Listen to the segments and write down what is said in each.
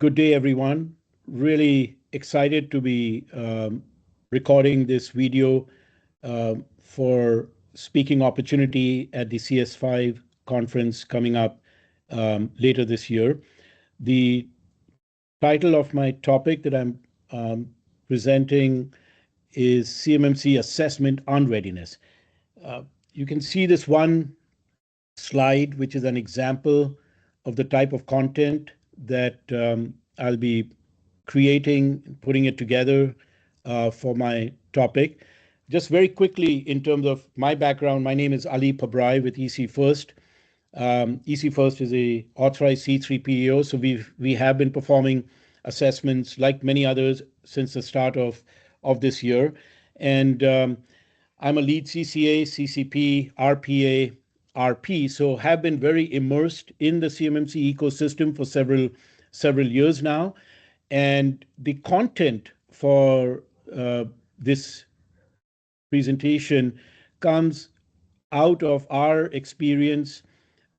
Good day, everyone. Really excited to be recording this video for speaking opportunity at the CS5 conference coming up later this year. The title of my topic that I'm presenting is CMMC Assessment UnReadiness. You can see this one slide, which is an example of the type of content that I'll be creating, putting it together for my topic. Just very quickly, in terms of my background, my name is Ali Pabrai with ecfirst. ecfirst is a authorized C3 PEO, so we have been performing assessments like many others since the start of this year. And I'm a lead CCA, CCP, RPA, RP, so have been very immersed in the CMMC ecosystem for several years now. And the content for this presentation comes out of our experience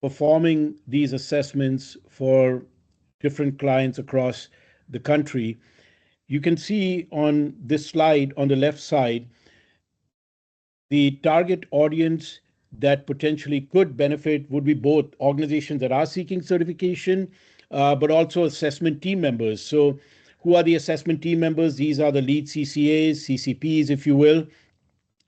performing these assessments for different clients across the country. You can see on this slide on the left side, the target audience that potentially could benefit would be both organizations that are seeking certification, but also assessment team members. So who are the assessment team members? These are the lead CCAs, CCPs, if you will.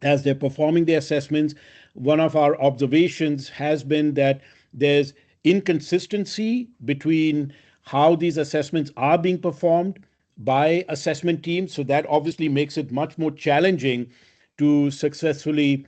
As they're performing the assessments, one of our observations has been that there's inconsistency between how these assessments are being performed by assessment teams. So that obviously makes it much more challenging to successfully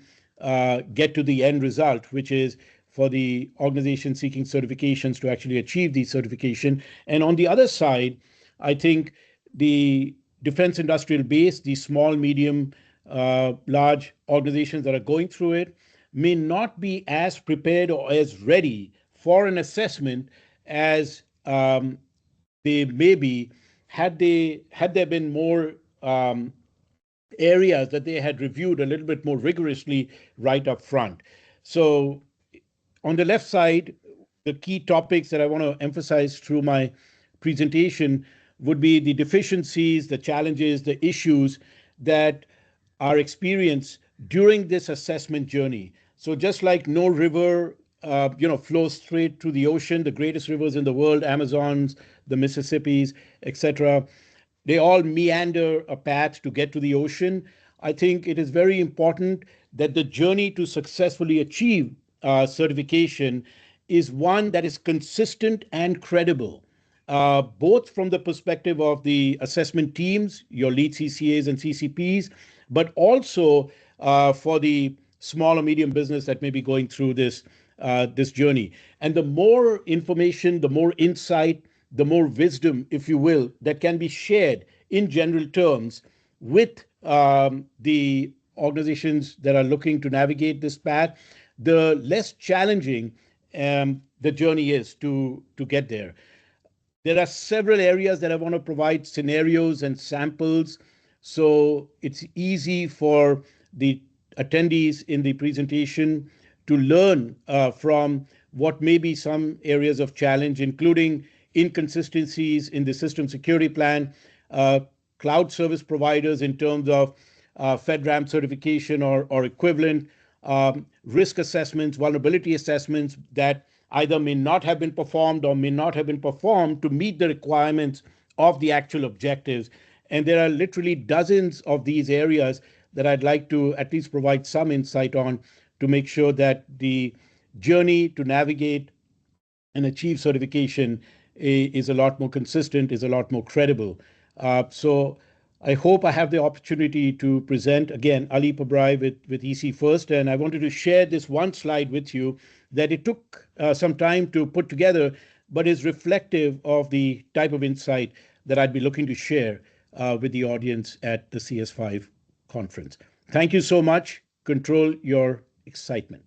get to the end result, which is for the organization seeking certifications to actually achieve the certification. And on the other side, I think the defense industrial base, the small, medium, large organizations that are going through it may not be as prepared or as ready for an assessment as they may be had there been more areas that they had reviewed a little bit more rigorously right up front. So on the left side, the key topics that I want to emphasize through my presentation would be the deficiencies, the challenges, the issues that are experienced during this assessment journey. So just like no river flows straight to the ocean, the greatest rivers in the world, Amazons, the Mississippis, etc., they all meander a path to get to the ocean. I think it is very important that the journey to successfully achieve certification is one that is consistent and credible, both from the perspective of the assessment teams, your lead CCAs and CCPs, but also for the small or medium business that may be going through this journey. And the more information, the more insight, the more wisdom, if you will, that can be shared in general terms with the organizations that are looking to navigate this path, the less challenging the journey is to get there. There are several areas that I want to provide scenarios and samples, so it's easy for the attendees in the presentation to learn from what may be some areas of challenge, including inconsistencies in the system security plan, cloud service providers in terms of FedRAMP certification or equivalent, risk assessments, vulnerability assessments that either may not have been performed or may not have been performed to meet the requirements of the actual objectives. And there are literally dozens of these areas that I'd like to at least provide some insight on to make sure that the journey to navigate and achieve certification is a lot more consistent, is a lot more credible. So I hope I have the opportunity to present, again, Ali Pabrai with ecfirst, and I wanted to share this one slide with you that it took some time to put together, but is reflective of the type of insight that I'd be looking to share with the audience at the CS5 conference. Thank you so much. Control your excitement.